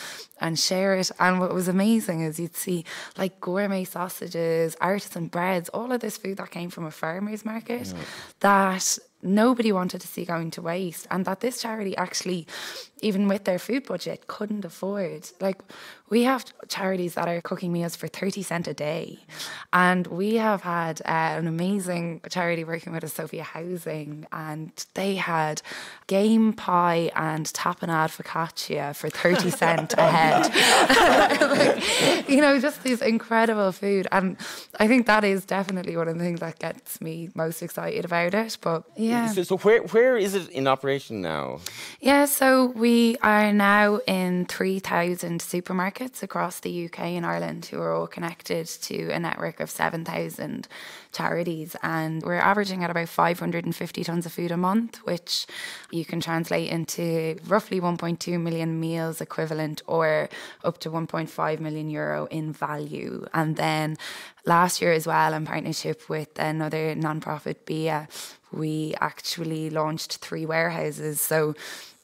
S6: and share it. And what was amazing is you'd see like gourmet sausages, artisan breads, all of this food that came from a farmer's market that nobody wanted to see going to waste, and that this charity actually, even with their food budget, couldn't afford. Like, we have charities that are cooking meals for 30 cents a day, and we have had an amazing charity working with us, Sophia Housing, and they had game pie and tapenade focaccia for 30 cents a head. Like, you know, just these incredible food, and I think that is definitely one of the things that gets me most excited about it. But yeah.
S2: So where is it in operation now?
S6: Yeah, so we are now in 3,000 supermarkets across the UK and Ireland who are all connected to a network of 7,000 charities, and we're averaging at about 550 tonnes of food a month, which you can translate into roughly 1.2 million meals equivalent, or up to 1.5 million euro in value. And then last year as well, in partnership with another non-profit, BIA, we actually launched 3 warehouses. So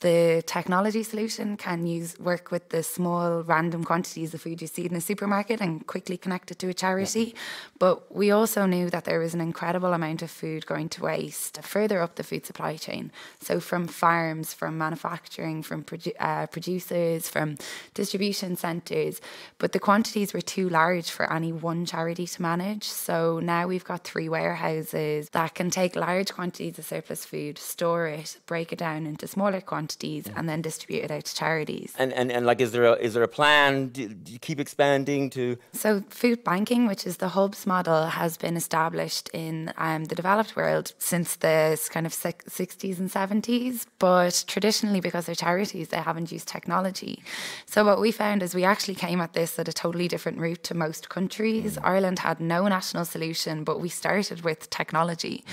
S6: The technology solution can work with the small random quantities of food you see in a supermarket and quickly connect it to a charity. But we also knew that there was an incredible amount of food going to waste further up the food supply chain. So from farms, from manufacturing, from producers, from distribution centres. But the quantities were too large for any one charity to manage. So now we've got 3 warehouses that can take large quantities of surplus food, store it, break it down into smaller quantities, and then distribute it out to charities.
S2: And like, is there a plan? Do you keep expanding to?
S6: So food banking, which is the hubs model, has been established in the developed world since the kind of 60s and 70s. But traditionally, because they're charities, they haven't used technology. So what we found is we actually came at this at a totally different route to most countries. Ireland had no national solution, but we started with technology.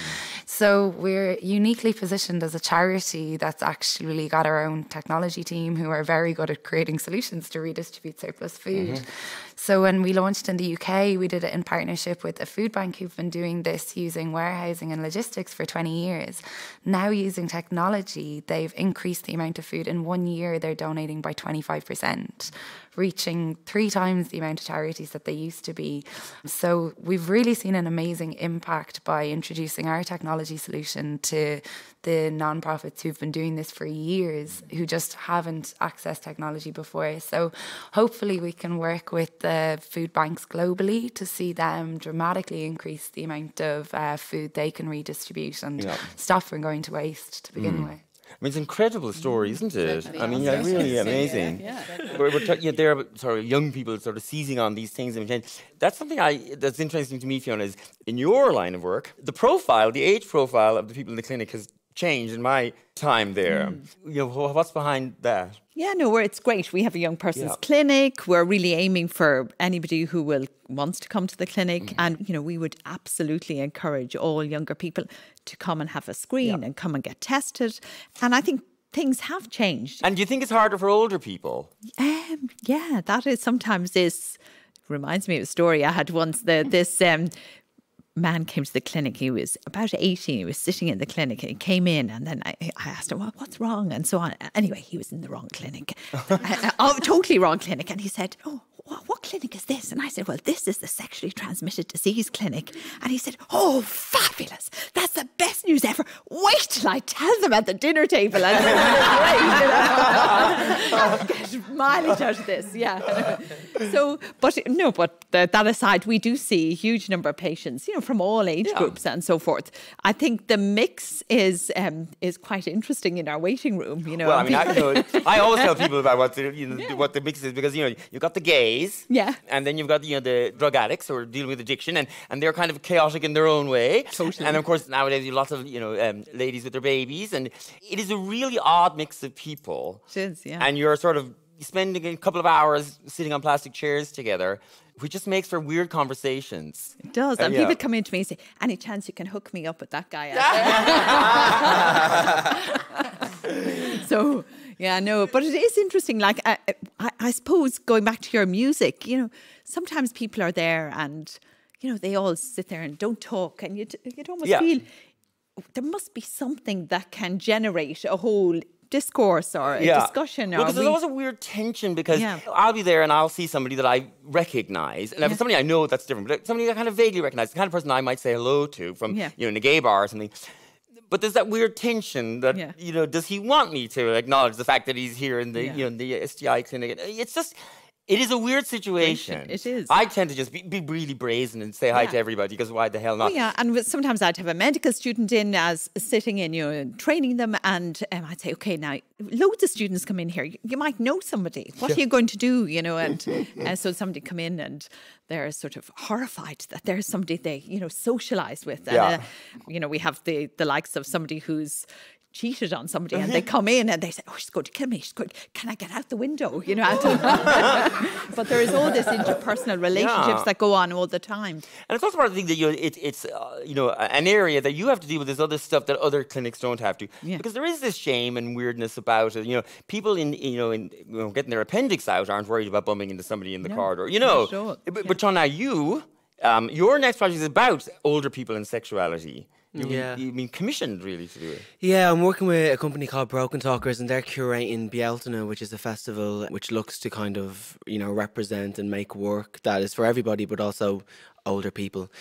S6: So we're uniquely positioned as a charity that's actually got our own technology team who are very good at creating solutions to redistribute surplus food. So when we launched in the UK, we did it in partnership with a food bank who've been doing this using warehousing and logistics for 20 years. Now using technology, they've increased the amount of food. In 1 year, they're donating by 25%, reaching 3 times the amount of charities that they used to be. So we've really seen an amazing impact by introducing our technology solution to the non-profits who've been doing this for years, who just haven't accessed technology before. So hopefully we can work with the food banks globally to see them dramatically increase the amount of food they can redistribute and stop from going to waste to begin with.
S2: I mean, it's an incredible story, isn't it? I mean, really amazing.
S5: Yeah.
S2: There are sort of young people sort of seizing on these things. And that's something that's interesting to me, Fiona, is in your line of work, the age profile of the people in the clinic has changed in my time there. You know, what's behind that?
S3: Yeah, no, it's great. We have a young person's clinic. We're really aiming for anybody who wants to come to the clinic. And, you know, we would absolutely encourage all younger people to come and have a screen and come and get tested. And I think things have changed.
S2: And do you think it's harder for older people?
S3: Yeah, that is sometimes reminds me of a story I had once. This man came to the clinic. He was about 18. He was sitting in the clinic and he came in, and then I asked him, what's wrong? And so on. Anyway, he was in the wrong clinic. Totally wrong clinic. And he said, what clinic is this? And I said, well, this is the sexually transmitted disease clinic. And he said, oh, fabulous. That's the best news ever. Wait till I tell them at the dinner table. And I'll get mileage out of this, So, but that aside, we do see a huge number of patients, you know, from all age groups and so forth. I think the mix is quite interesting in our waiting room, you know.
S2: Well, I mean, I always tell people about what the mix is, because, you know, you've got the gays, and then you've got, you know, the drug addicts who are dealing with addiction, and they're kind of chaotic in their own way.
S3: Totally.
S2: And of course, nowadays you have lots of, you know, ladies with their babies, and it is a really odd mix of people.
S3: It is, yeah.
S2: And you're sort of spending a couple of hours sitting on plastic chairs together, which just makes for weird conversations.
S3: It does. And people come in to me and say, any chance you can hook me up with that guy? So, yeah, no, but it is interesting. Like, I suppose going back to your music, you know, sometimes people are there and, you know, they all sit there and don't talk, and you'd almost feel there must be something that can generate a whole discourse or a discussion.
S2: Because there's always a weird tension, because I'll be there and I'll see somebody that I recognise, and if it's somebody I know, that's different, but somebody I kind of vaguely recognise, the kind of person I might say hello to from, you know, in a gay bar or something. But there's that weird tension that, you know, does he want me to acknowledge the fact that he's here in the, you know, in the STI clinic? It's just, it is a weird situation.
S3: It is.
S2: I tend to just be really brazen and say hi to everybody, because why the hell not?
S3: Oh, yeah, and sometimes I'd have a medical student in as sitting in, you know, training them, and I'd say, okay, now loads of students come in here. You might know somebody. What are you going to do? You know, and so somebody come in and they're sort of horrified that there's somebody they, you know, socialise with. And, you know, we have the likes of somebody who's cheated on somebody, and they come in and they say, oh, she's going to kill me, can I get out the window, you know? But there is all this interpersonal relationships that go on all the time,
S2: and it's also part of the thing that, you know, it's you know, an area that you have to deal with this other stuff that other clinics don't have to, because there is this shame and weirdness about it. You know, people in getting their appendix out aren't worried about bumping into somebody in the corridor, you know. But Shaun, now your next project is about older people and sexuality. You've been commissioned really to do it.
S4: Yeah, I'm working with a company called Broken Talkers, and they're curating Bieltana, which is a festival which looks to kind of, represent and make work that is for everybody, but also older people.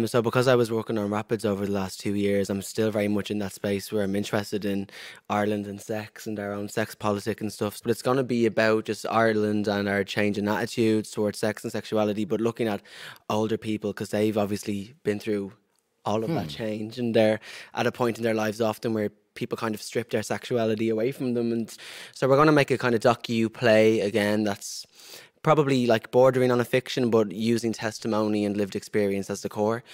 S4: So because I was working on Rapids over the last 2 years, I'm still very much in that space where I'm interested in Ireland and sex and our own sex politic and stuff. But it's going to be about just Ireland and our change in attitudes towards sex and sexuality, but looking at older people because they've obviously been through all of that change, and they're at a point in their lives often where people kind of strip their sexuality away from them. And so we're going to make a kind of docu-play again that's probably like bordering on a fiction, but using testimony and lived experience as the core,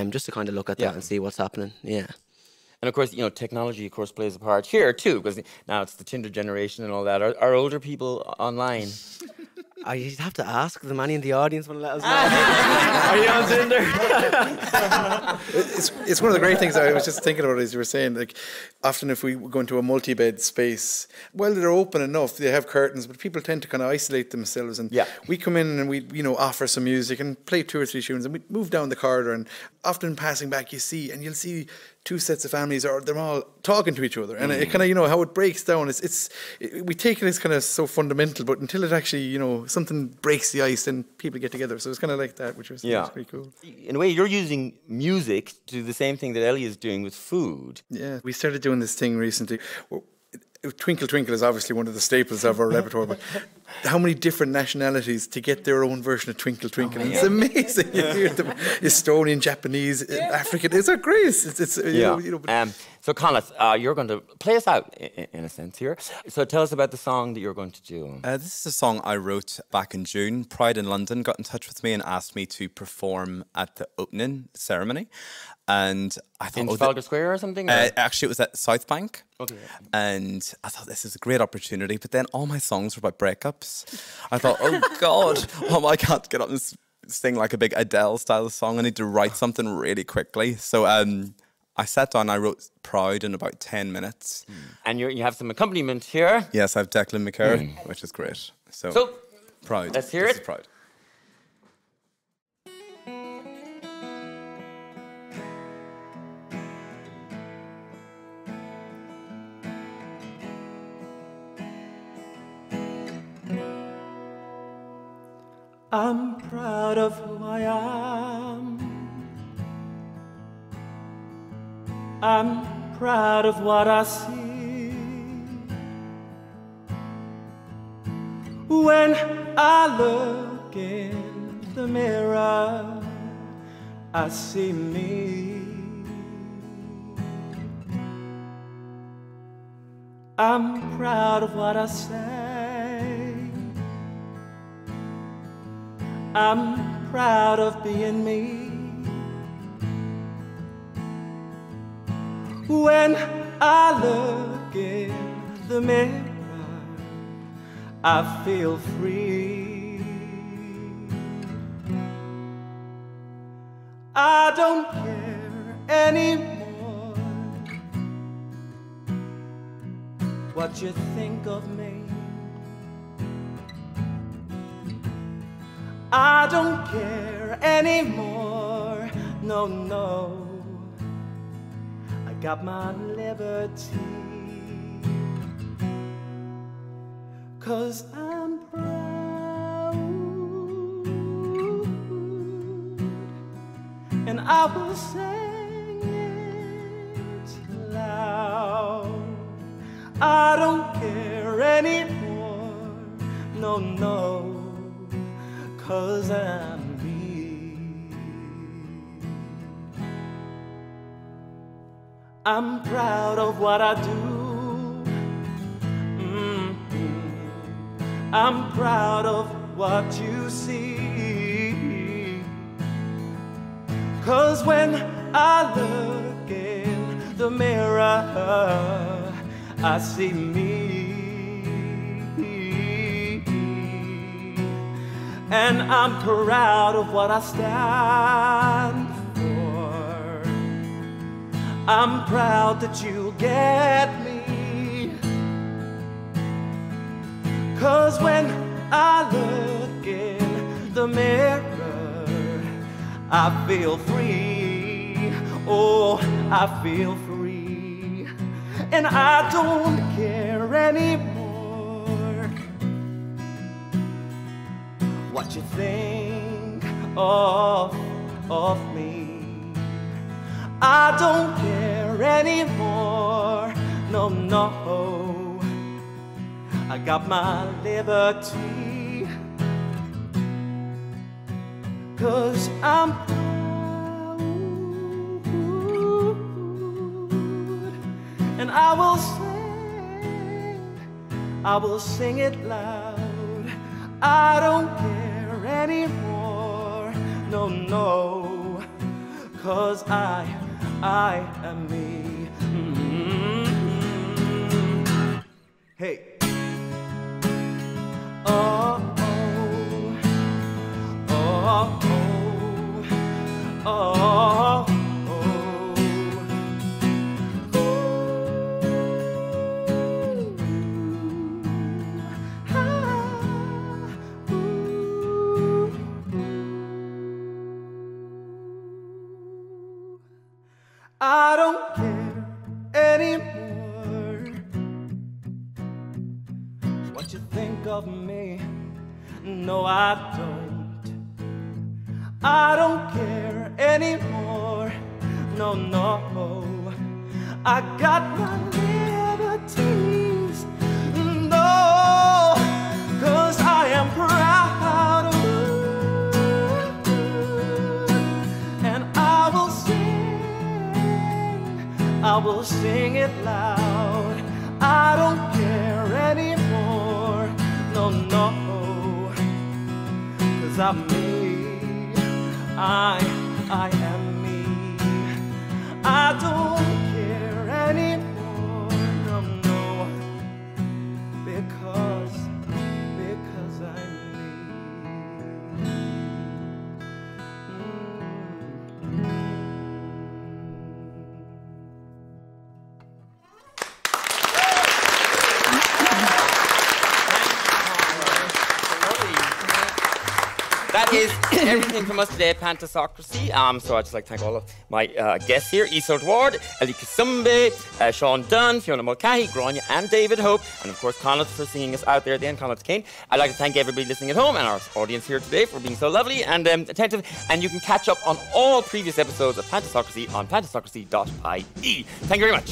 S4: just to kind of look at that and see what's happening. Yeah.
S2: And of course, technology, of course, plays a part here too, because now it's the Tinder generation and all that. Are older people online?
S4: You'd have to ask them. Any in the audience want to let us know? Are you on Tinder?
S8: It's one of the great things I was just thinking about as you were saying. Like, often if we go into a multi-bed space, well, they're open enough, they have curtains, but people tend to kind of isolate themselves. And we come in and we, offer some music and play 2 or 3 tunes, and we move down the corridor. And often passing back, you'll see 2 sets of families, or they're all talking to each other, and it kind of, how it breaks down. We take it as kind of so fundamental, but until it actually, something breaks the ice, then people get together. So it's kind of like that, which was pretty cool.
S2: In a way, you're using music to do the same thing that Ellie is doing with food.
S8: Yeah, we started doing this thing recently. Twinkle Twinkle is obviously one of the staples of our repertoire, but how many different nationalities to get their own version of Twinkle Twinkle? It's amazing. You hear them, Estonian, Japanese, African. It's a great.
S2: So Conleth, you're going to play us out in a sense here. So tell us about the song that you're going to do.
S10: This is a song I wrote back in June. Pride in London got in touch with me and asked me to perform at the opening ceremony. And I thought,
S2: in Trafalgar Square or something?
S10: Actually, it was at South Bank.
S2: Okay.
S10: And I thought, this is a great opportunity. But then all my songs were about breakups. I thought, oh God, I can't get up and sing like a big Adele style song. I need to write something really quickly. So I sat down, I wrote Proud in about 10 minutes.
S2: And you have some accompaniment here.
S10: Yes, I have Declan McCarr, which is great. So Proud.
S2: Let's hear it.
S10: This is Proud.
S11: I'm proud of who I am. I'm proud of what I see. When I look in the mirror, I see me. I'm proud of what I say. I'm proud of being me. When I look in the mirror, I feel free. I don't care anymore what you think of me. I don't care anymore, no, no. I got my liberty, 'cause I'm proud, and I will sing it loud. I don't care anymore, no, no. 'Cause I'm me. I'm proud of what I do. I'm proud of what you see. 'Cause when I look in the mirror, I see me. And I'm proud of what I stand for. I'm proud that you get me. 'Cause when I look in the mirror, I feel free. Oh, I feel free, and I don't care anymore what you think of me. I don't care anymore, no, no. I got my liberty, 'cause I'm proud, and I will sing it loud. I don't care anymore, no, no, 'cause I am me. Hey. Oh, oh, oh, oh, oh, oh. I don't care anymore what you think of me. No, I don't. I don't care anymore. No, no. I got my liberties. No, 'cause I am proud. And I will sing it loud. I don't care anymore. No, no. 'Cause I'm me. I am me. I don't care anymore. No, no. Because I'm me.
S2: That is everything from us today at Pantisocracy. So I'd just like to thank all of my guests here, Iseult Ward, Ellie Kisyombe, Shaun Dunne, Fiona Mulcahy, Grainne and David Hope, and of course Conleth for singing us out there at the end, Conleth Kane. I'd like to thank everybody listening at home and our audience here today for being so lovely and attentive. And you can catch up on all previous episodes of Pantisocracy on pantisocracy.ie. Thank you very much.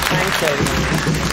S4: Thanks, everyone.